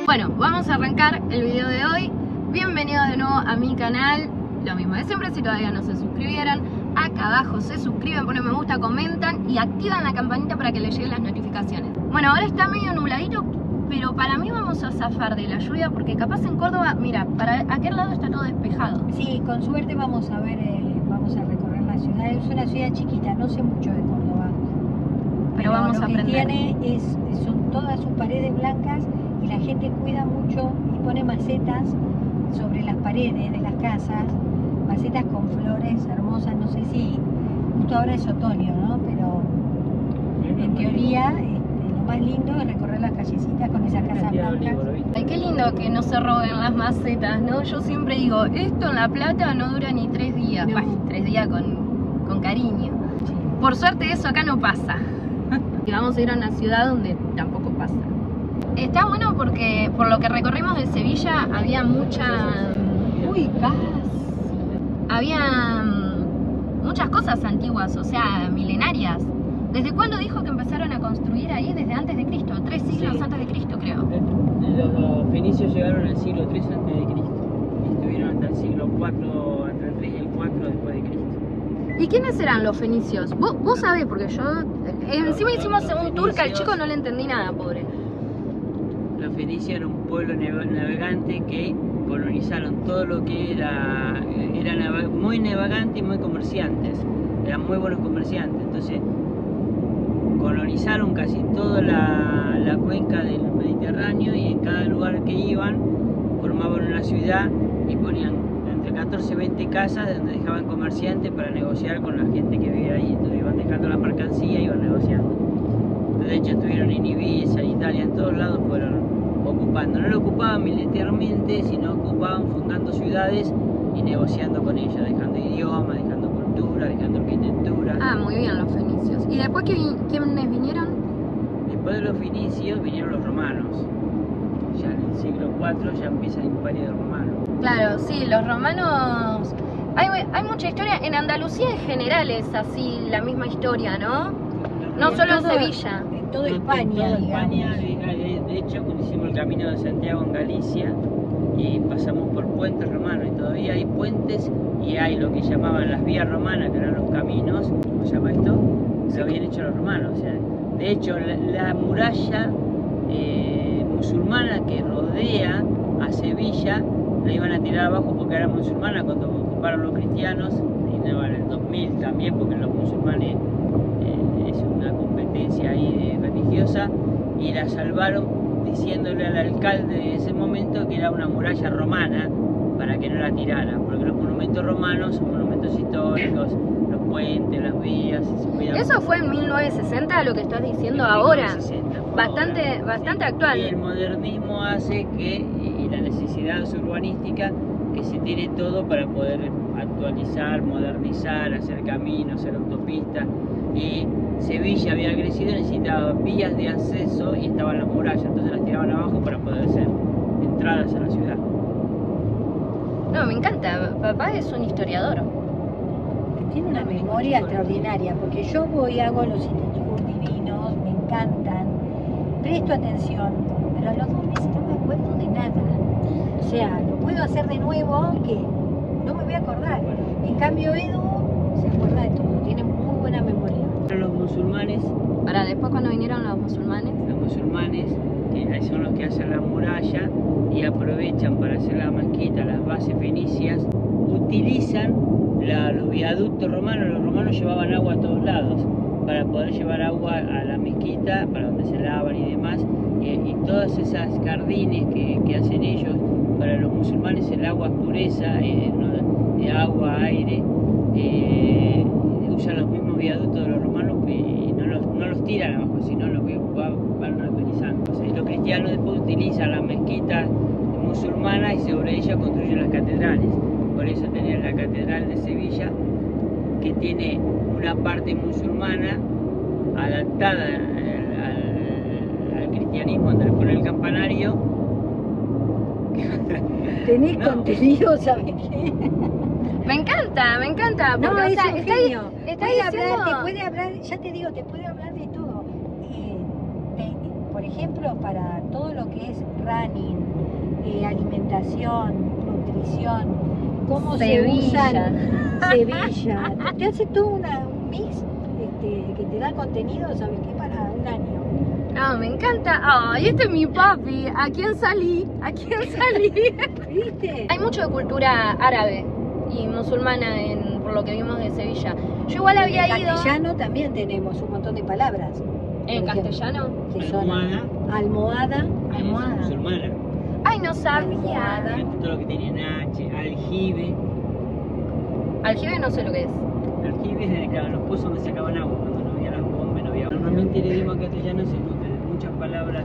Bueno, vamos a arrancar el video de hoy. Bienvenidos de nuevo a mi canal. Lo mismo de siempre, si todavía no se suscribieron, acá abajo se suscriben, ponen me gusta, comentan y activan la campanita para que les lleguen las notificaciones. Bueno, ahora está medio nubladito, pero para mí vamos a zafar de la lluvia porque capaz en Córdoba, mira, para aquel lado está todo despejado. Sí, con suerte vamos a ver, vamos a recorrer la ciudad. Es una ciudad chiquita, no sé mucho de Córdoba. Pero vamos a aprender. Lo que tiene son todas sus paredes blancas y la gente cuida mucho y pone macetas sobre las paredes de las casas, macetas con flores hermosas. No sé si justo ahora es otoño, ¿no? Pero en teoría lo más lindo es recorrer las callecitas con esas casas blancas. Ay, qué lindo que no se roben las macetas, ¿no? Yo siempre digo, esto en La Plata no dura ni 3 días. No. Bueno, 3 días con cariño. Sí. Por suerte eso acá no pasa. Y vamos a ir a una ciudad donde tampoco pasa. Está bueno porque por lo que recorrimos de Sevilla había muchas cosas antiguas, o sea, milenarias. ¿Desde cuándo dijo que empezaron a construir ahí? Desde antes de Cristo, 3 siglos antes de Cristo, creo. Los fenicios llegaron al siglo 3 antes de Cristo y estuvieron hasta el siglo 4, entre el 3 y el 4 después de Cristo. ¿Y quiénes eran los fenicios? Vos sabés, porque yo encima hicimos un tour que al chico no le entendí nada, pobre. Los fenicios eran un pueblo navegante que colonizaron todo lo que era muy navegante y muy comerciantes. Eran muy buenos comerciantes, entonces colonizaron casi toda la cuenca del Mediterráneo y en cada lugar que iban formaban una ciudad y ponían entre 14 y 20 casas donde dejaban comerciantes para negociar con la gente que vivía ahí. Entonces iban dejando la mercancía y iban negociando. De hecho estuvieron en Ibiza, en Italia, en todos lados fueron ocupando. No lo ocupaban militarmente, sino ocupaban fundando ciudades y negociando con ellas, dejando idioma, dejando cultura, dejando arquitectura. Ah, muy bien los fenicios. ¿Y después quiénes vinieron? Después de los fenicios vinieron los romanos. Ya en el siglo IV ya empieza el imperio romano. Claro, sí, los romanos... Hay mucha historia. En Andalucía en general es así la misma historia, ¿no? No solo en Sevilla. En toda España, En toda digamos. España, de hecho, cuando hicimos el camino de Santiago en Galicia y pasamos por puentes romanos y todavía hay puentes y hay lo que llamaban las vías romanas, que eran los caminos. ¿Cómo se llama esto? Lo habían hecho los romanos. O sea, de hecho, la muralla musulmana que rodea a Sevilla la iban a tirar abajo porque era musulmana cuando ocuparon los cristianos, y no, en el 2000 también, porque los musulmanes es una competencia ahí religiosa, y la salvaron diciéndole al alcalde de ese momento que era una muralla romana para que no la tiraran, porque los monumentos romanos son monumentos históricos, los puentes, las vías, se cuidan. Eso fue en 1960 lo que estás diciendo ahora. 1960 fue Bastante sí. actual. Y el modernismo hace que, y la necesidad urbanística, que se tiene todo para poder actualizar, modernizar, hacer caminos, hacer autopistas. Y Sevilla había crecido, necesitaba vías de acceso y estaban las murallas, entonces las tiraban abajo para poder hacer entradas a la ciudad. No, me encanta. Papá es un historiador. Tiene una memoria extraordinaria, porque yo voy, hago los institutos divinos, me encantan, presto atención, pero a los 2 meses no me acuerdo de nada. O sea, lo puedo hacer de nuevo, que no me voy a acordar. En cambio, Edu se acuerda de todo, tiene muy buena memoria. Los musulmanes, Después cuando vinieron los musulmanes. que son los que hacen la muralla y aprovechan para hacer la mezquita, las bases fenicias, utilizan los viaductos romanos. Los romanos llevaban agua a todos lados para poder llevar agua a la mezquita, para donde se lavan y demás, y todas esas jardines que hacen ellos. Para los musulmanes el agua es pureza, agua, aire, usan los mismos viaductos de los romanos y no los tiran abajo, sino los que van reutilizando. Y los cristianos después utilizan las mezquitas musulmanas y sobre ellas construyen las catedrales. Por eso tenés la catedral de Sevilla, que tiene una parte musulmana adaptada al cristianismo, donde le pone el campanario. Tenés No. contenido, ¿sabes qué? Me encanta. No, Porque, es un genio. está Puede diciendo... hablar, te puede hablar, ya te digo, te puede hablar de todo. por ejemplo, para todo lo que es running, alimentación, nutrición, cómo Sevilla. se usan Sevilla. Te hace todo un mix que te da contenido, ¿sabes qué? Para un año. No, me encanta. Ay, este es mi papi. ¿A quién salí? ¿A quién salí? ¿Viste? Hay mucho de cultura árabe y musulmana por lo que vimos de Sevilla. Yo igual había En ido... castellano también tenemos un montón de palabras. ¿En por ejemplo, castellano? que son Almohada. almohada. Es musulmana. Ay, no sabía. Almohada. Todo lo que tiene H, aljibe. Aljibe no sé lo que es. Aljibe es de claro, los pozos donde se acaban agua, cuando no había las bombas, no había agua. Normalmente el idioma castellano se nutre de muchas palabras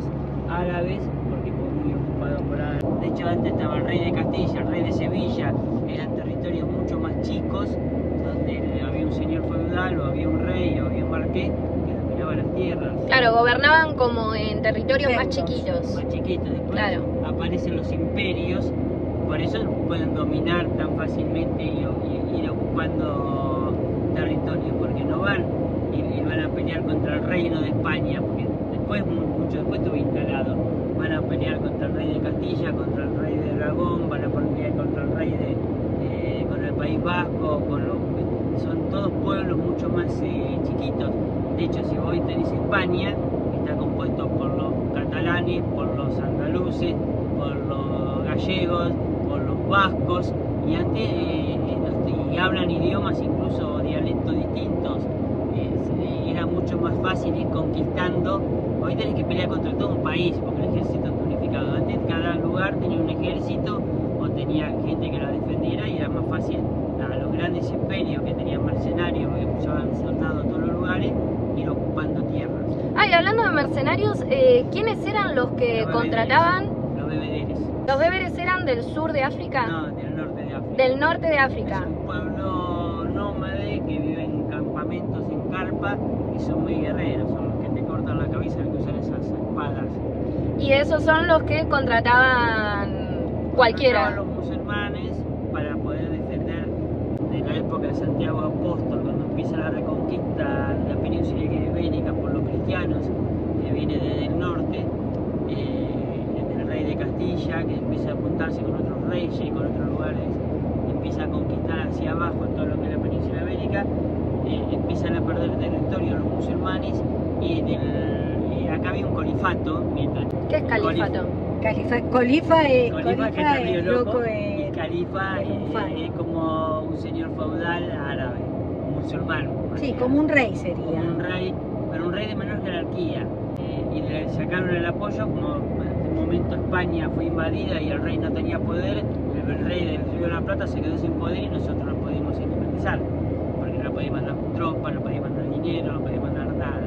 árabes, porque fue muy ocupado por árabes. De hecho, antes estaba el rey de Castilla, el rey de Sevilla, eran territorios mucho más chicos, donde había un señor feudal, o había un rey, o había un marqués, que dominaba las tierras. Claro, gobernaban como en territorios más Feudos. chiquitos. Más chiquitos, después Claro. aparecen los imperios, por eso pueden dominar tan fácilmente y ir ocupando territorio, porque no van y van a pelear contra el reino de España, porque después, mucho después estuvo instalado, van a pelear contra el rey de Castilla, contra el rey de Aragón, van a pelear contra el rey con el País Vasco, son todos pueblos mucho más chiquitos. De hecho, si hoy tenés España, está compuesto por los catalanes, por los andaluces, por los gallegos, por los vascos, y antes y hablan idiomas, incluso dialectos distintos. Era mucho más fácil ir conquistando. Hoy tenés que pelear contra todo un país porque el ejército está unificado. Antes cada lugar tenía un ejército o tenía gente que lo defendiera y era más fácil a los grandes imperios que tenían mercenarios, que usaban soldados en todos los lugares, ir ocupando tierras. Ay, hablando de mercenarios, ¿quiénes eran los que Los contrataban? Los bebederes. ¿Los beberes eran del sur de África? No, del norte de África. Del norte de África. Es un pueblo nómade que vive en campamentos, en carpa, y son muy guerreros, son los que te cortan la cabeza, los que usan esas espadas. Y esos son los que contrataban cualquiera. Contrataban los musulmanes para poder defender de la época de Santiago Apóstol, cuando empieza la reconquista de la península ibérica por los cristianos, que viene desde el norte. El rey de Castilla, que empieza a juntarse con otros reyes y con otros lugares, empieza a conquistar hacia abajo todo lo que es la península ibérica, empiezan a perder territorio los musulmanes y acá había un califato. ¿Qué es califato? Califa es Califa que es loco, en- y califa en Ufán. es como un señor feudal árabe, musulmán. Sí, como un rey Como sería. un rey, pero un rey de menor jerarquía. Y le sacaron el apoyo, como en un momento España fue invadida y el rey no tenía poder, el rey del Río de la Plata se quedó sin poder y nosotros no pudimos independizar, porque no podía mandar tropas, no podía mandar dinero, no podía mandar nada.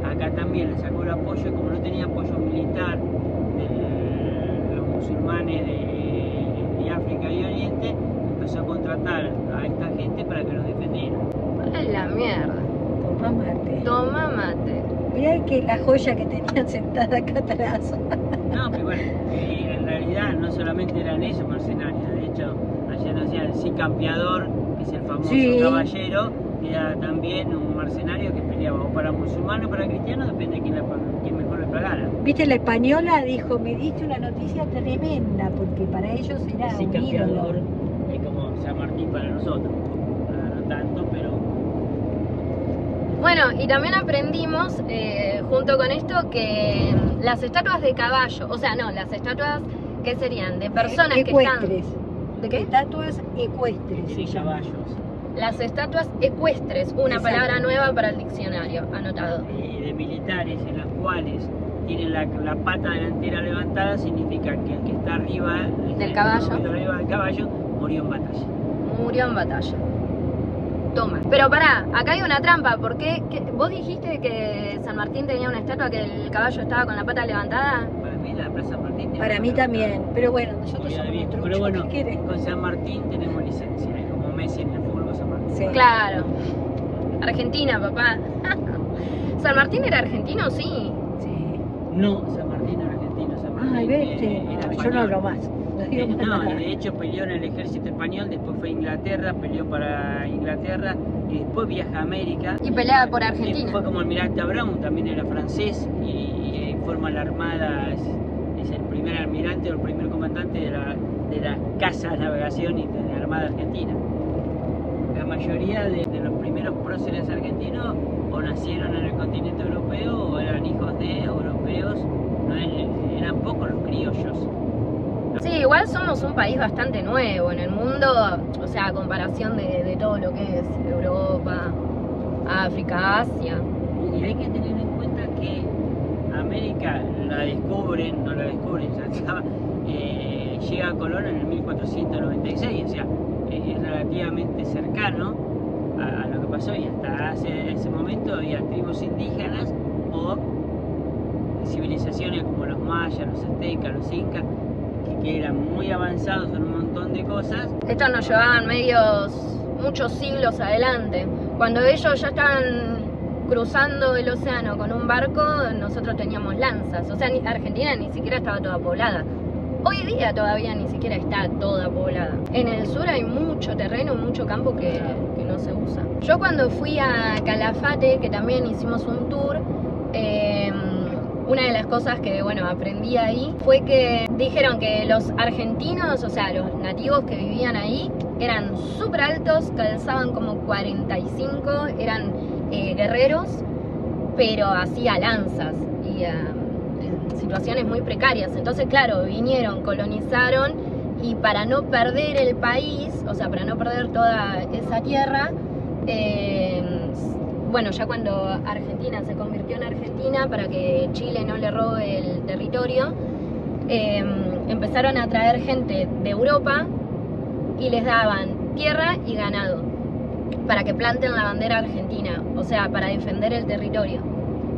Acá también le sacó el apoyo, y como no tenía apoyo militar de los musulmanes de África y Oriente, empezó a contratar a esta gente para que los defendiera. Es la mierda. Toma mate. Toma mate. Mirá que la joya que tenían sentada acá atrás. No, pero bueno, en realidad no solamente eran esos mercenarios, de hecho, ayer nos decía el sí campeador, que es el famoso Sí. caballero, era también un mercenario que peleaba o para musulmanes o para cristianos, depende de quién mejor le pagara. Viste, la española dijo, me diste una noticia tremenda, porque para ellos era Sí un campeador ídolo. es como San Martín para nosotros, no tanto, pero Bueno, y también aprendimos, junto con esto, que las estatuas de caballo, o sea, no, las estatuas que serían de personas que están... Ecuestres. ¿De qué? Estatuas ecuestres. se de llaman. caballos Las estatuas ecuestres, una Exacto. palabra nueva para el diccionario, anotado. y de militares en las cuales tienen la pata delantera levantada, significa que el que está arriba Del caballo. el que está arriba del caballo murió en batalla. Murió en batalla. Toma. Pero pará, acá hay una trampa, porque vos dijiste que San Martín tenía una estatua que el caballo estaba con la pata levantada. Para mí la Plaza Martín tiene Para la mí pata también, levantada. pero bueno, nosotros Moneda somos de un viejo. trucho, Pero bueno, ¿qué querés? con San Martín tenemos licencia, es como Messi en el fútbol San Martín. Sí. Claro. Argentina, papá. ¿San Martín era argentino? Sí. Sí. No, San Martín era argentino, San Martín Ay, vete. era Yo no español. hablo más. No digo más No, nada. y de hecho peleó en el ejército español, después fue a Inglaterra, peleó para Inglaterra y después viaja a América. Y peleaba por Sí, Argentina. fue como Almirante Brown, también era francés y forma la armada, es el primer almirante o el primer comandante de la Casa de Navegación y de la Armada Argentina. La mayoría de los primeros próceres argentinos o nacieron en el continente europeo o eran hijos de europeos, no eran pocos los criollos. Sí, igual somos un país bastante nuevo en el mundo, o sea, a comparación de todo lo que es Europa, África, Asia. Y hay que tener en cuenta que América no la descubren, ya estaba, llega a Colón en el 1496, o sea, es relativamente cercano a lo que pasó, y hasta ese momento había tribus indígenas o civilizaciones como los mayas, los aztecas, los incas, que eran muy avanzados en un montón de cosas. Estos nos llevaban muchos siglos adelante. Cuando ellos ya estaban cruzando el océano con un barco, nosotros teníamos lanzas. O sea, Argentina ni siquiera estaba toda poblada. Hoy día todavía ni siquiera está toda poblada. En el sur hay mucho terreno, mucho campo que no se usa. Yo cuando fui a Calafate, que también hicimos un tour, una de las cosas que aprendí ahí fue que dijeron que los argentinos, o sea, los nativos que vivían ahí, eran súper altos, calzaban como 45, eran guerreros, pero hacía lanzas y en situaciones muy precarias. Entonces, claro, vinieron, colonizaron, y para no perder el país, o sea, para no perder toda esa tierra, ya cuando Argentina se convirtió en Argentina, para que Chile no le robe el territorio, empezaron a traer gente de Europa y les daban tierra y ganado para que planten la bandera argentina, o sea, para defender el territorio,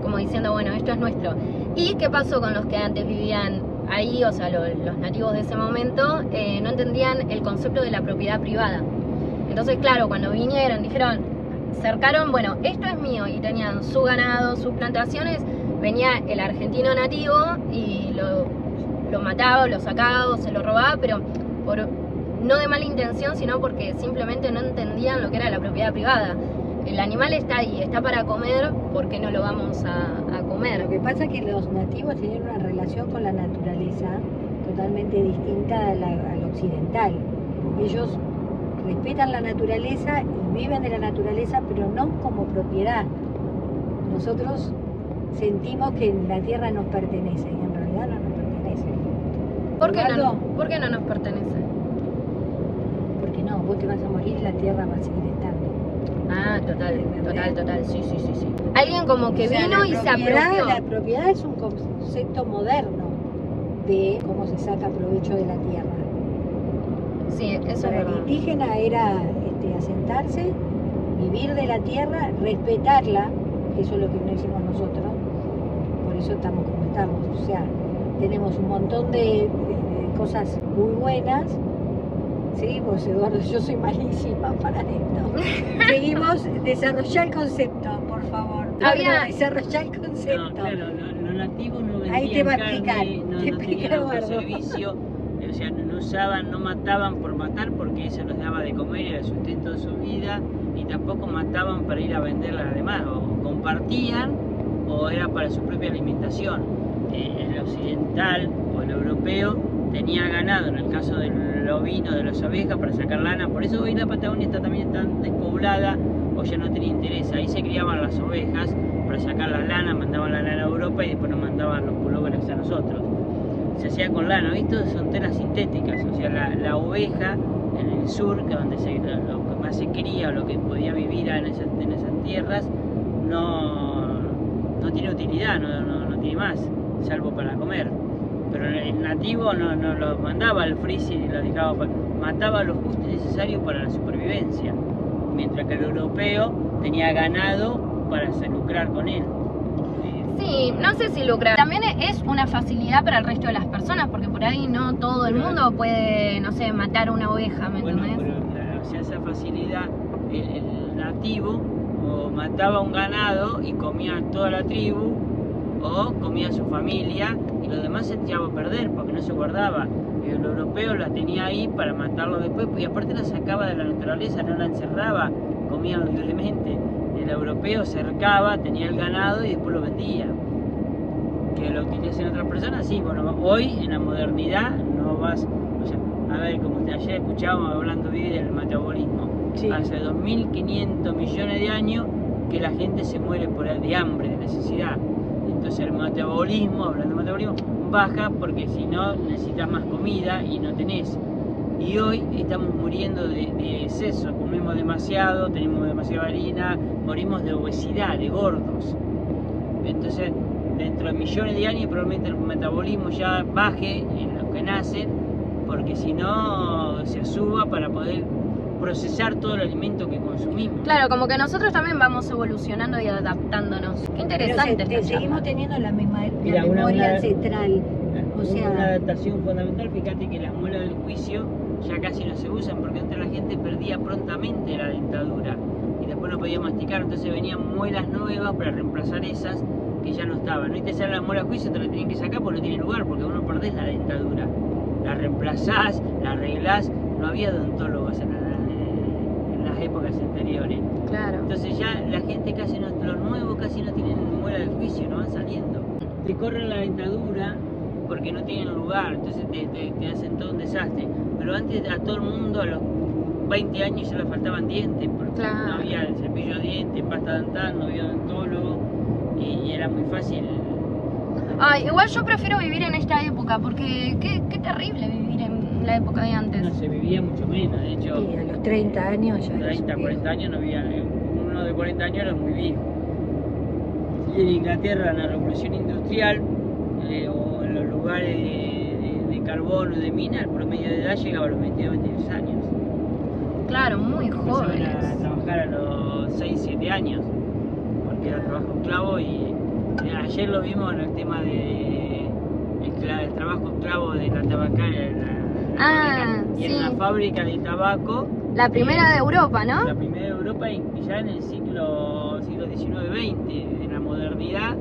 como diciendo, bueno, esto es nuestro. ¿Y qué pasó con los que antes vivían ahí? O sea, los nativos de ese momento no entendían el concepto de la propiedad privada. Entonces, claro, cuando vinieron, dijeron, cercaron, bueno, esto es mío, y tenían su ganado, sus plantaciones, venía el argentino nativo y lo mataba, lo sacaba o se lo robaba, pero no de mala intención, sino porque simplemente no entendían lo que era la propiedad privada. El animal está ahí, está para comer, ¿por qué no lo vamos a comer? Lo que pasa es que los nativos tienen una relación con la naturaleza totalmente distinta al occidental. Ellos respetan la naturaleza y viven de la naturaleza, pero no como propiedad. Nosotros sentimos que la tierra nos pertenece y en realidad no nos pertenece. ¿Por qué no nos pertenece? Porque no, vos te vas a morir y la tierra va a seguir estando. Ah, total, sí. Alguien como que vino y se apropió. La propiedad es un concepto moderno de cómo se saca provecho de la tierra. Sí, eso es Para verdad. el indígena era asentarse, vivir de la tierra, respetarla, que eso es lo que no hicimos nosotros, por eso estamos como estamos. O sea, tenemos un montón de cosas muy buenas. Seguimos, Eduardo, yo soy malísima para esto. Seguimos, desarrollá el concepto, por favor. Desarrollá el concepto. No, claro, los nativos no vendían Ahí te va a carne, explicar, no te explica tenían Eduardo. autoservicio, o sea, no usaban, no mataban por matar porque eso les daba de comer y era el sustento de su vida, ni tampoco mataban para ir a venderla a los demás, o compartían o era para su propia alimentación. El occidental o el europeo tenía ganado, en el caso del ovino, de las ovejas, para sacar lana. Por eso hoy la Patagonia también tan despoblada, o ya no tenía interés. Ahí se criaban las ovejas para sacar la lana, mandaban la lana a Europa y después nos mandaban los pulóveres a nosotros. Se hacía con lana. Esto son telas sintéticas, o sea, la oveja en el sur, que donde lo que más se cría o lo que podía vivir en esas tierras, no tiene utilidad, no tiene más, salvo para comer. Pero el nativo no lo mandaba al freezer y lo dejaba, mataba lo justo y necesario para la supervivencia, mientras que el europeo tenía ganado para lucrar con él. Sí, no sé si lucrar. También es una facilidad para el resto de las personas, porque por ahí no todo el mundo puede, no sé, matar una oveja, ¿me entendés? Pero esa facilidad, el nativo o mataba un ganado y comía toda la tribu, o comía su familia, y lo demás se echaba a perder porque no se guardaba. El europeo la tenía ahí para matarlo después, y aparte la sacaba de la naturaleza, no la encerraba, comía libremente. El europeo cercaba, tenía el ganado y después lo vendía. que lo utilicen otras personas, sí. Bueno, hoy en la modernidad no vas, o sea, a ver, como ayer escuchábamos hablando del metabolismo, Sí. hace 2.500 millones de años que la gente se muere de hambre, de necesidad. Entonces el metabolismo, hablando de metabolismo, baja porque si no necesitas más comida y no tenés. Y hoy estamos muriendo de exceso, comemos demasiado, tenemos demasiada harina, morimos de obesidad, de gordos. Entonces, dentro de millones de años probablemente el metabolismo ya baje en los que nacen, porque si no se suba para poder procesar todo el alimento que consumimos. Claro, como que nosotros también vamos evolucionando y adaptándonos. Qué interesante esta seguimos charla. teniendo la misma Mira, memoria ancestral. O sea, una adaptación fundamental, fíjate que las muelas del juicio ya casi no se usan porque antes la gente perdía prontamente la dentadura y después no podía masticar, entonces venían muelas nuevas para reemplazar esas que ya no estaban. Hoy te sale la muela del juicio, te la tienen que sacar porque no tiene lugar, porque vos no perdés la dentadura. La reemplazás, la arreglás, no había odontólogos en las épocas anteriores. Claro. Entonces ya la gente casi no, los nuevos casi no tienen muela del juicio, no van saliendo. Te corren la dentadura porque no tienen lugar, entonces te hacen todo un desastre. Pero antes a todo el mundo, a los 20 años ya le faltaban dientes, porque Claro. no había cepillo de dientes, pasta dental, no había odontólogo y era muy fácil. Ay, igual yo prefiero vivir en esta época porque qué terrible vivir en la época de antes. No se vivía mucho menos, de hecho, y a los 30 años ya. eres 30, viejo. 40 años no había, uno de 40 años era muy viejo. Y en Inglaterra, en la revolución industrial, o en los lugares de carbón o de mina, el promedio de edad llegaba a los 22, 23 años. Claro, muy Empezaban jóvenes. a trabajar a los 6, 7 años, porque era trabajo esclavo y ayer lo vimos en el tema de el trabajo esclavo de la tabacaria y en sí. la fábrica de tabaco. La primera de Europa, ¿no? La primera de Europa y ya en el siglo XIX-XX, en la modernidad,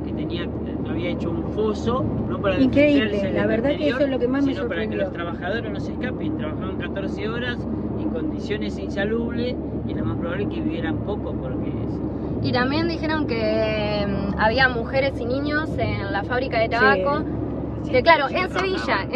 que había hecho un foso, no para Increíble, defenderse del la verdad que exterior, eso es lo que más me sino para que sorprendió. los trabajadores no se escapen. Trabajaban 14 horas en condiciones insalubres y lo más probable es que vivieran poco porque Y también dijeron que había mujeres y niños en la fábrica de tabaco. Que claro, en Sevilla,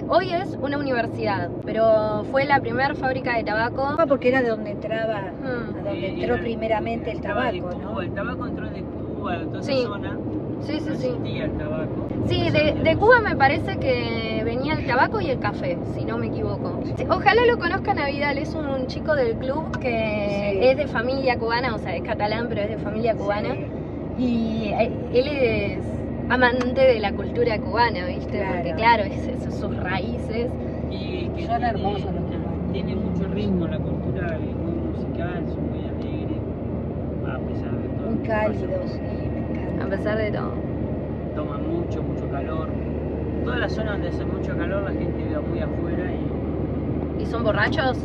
hoy es una universidad, pero fue la primera fábrica de tabaco. Porque era de donde entraba, Mm. a donde entró primeramente el estaba de tabaco, Cuba, ¿no? el tabaco entró de Cuba, de toda Sí. esa zona. Sí, No sí, sí. existía el tabaco. Sí, de Cuba me parece que venía el tabaco y el café, si no me equivoco. Sí, ojalá lo conozcan a Vidal, es un chico del club que Sí. es de familia cubana, o sea, es catalán, pero es de familia cubana. Sí. Y él es amante de la cultura cubana, ¿viste? Claro. Porque claro, es sus raíces. Y que Son tiene- hermosos los cubanos. Tiene mucho ritmo la cultura, es muy musical, son muy alegres, a pesar de todo. Muy lo que pasa. cálidos, sí, me A encanta. pesar de todo. Toman mucho calor. Toda la zona donde hace mucho calor la gente vive muy afuera y ¿Y son borrachos?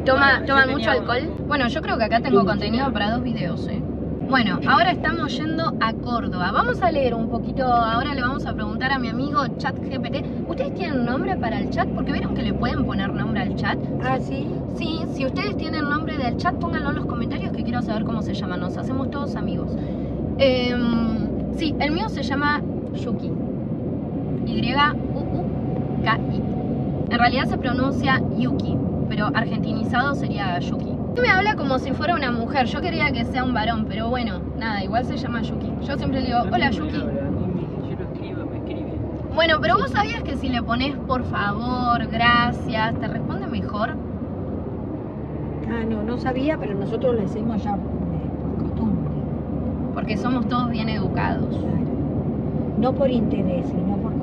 ¿Toman Yo mucho tenía- alcohol? Bueno, yo creo que acá tengo contenido para 2 videos, Bueno, ahora estamos yendo a Córdoba. Vamos a leer un poquito, ahora le vamos a preguntar a mi amigo ChatGPT. ¿Ustedes tienen nombre para el chat? Porque vieron que le pueden poner nombre al chat. Ah, sí. Sí, si ustedes tienen nombre del chat, pónganlo en los comentarios que quiero saber cómo se llama. Nos hacemos todos amigos. Sí, el mío se llama Yuki. Y-U-U-K-I. En realidad se pronuncia Yuki, pero argentinizado sería Yuki. Me habla como si fuera una mujer. Yo quería que sea un varón, pero bueno, nada, igual se llama Yuki. Yo siempre le digo, hola Yuki. Yo lo escribo y me escribe. Bueno, pero vos sabías que si le pones por favor, gracias, te responde mejor. Ah, no sabía, pero nosotros lo hacemos ya por costumbre. Porque somos todos bien educados. Claro. No por interés, sino por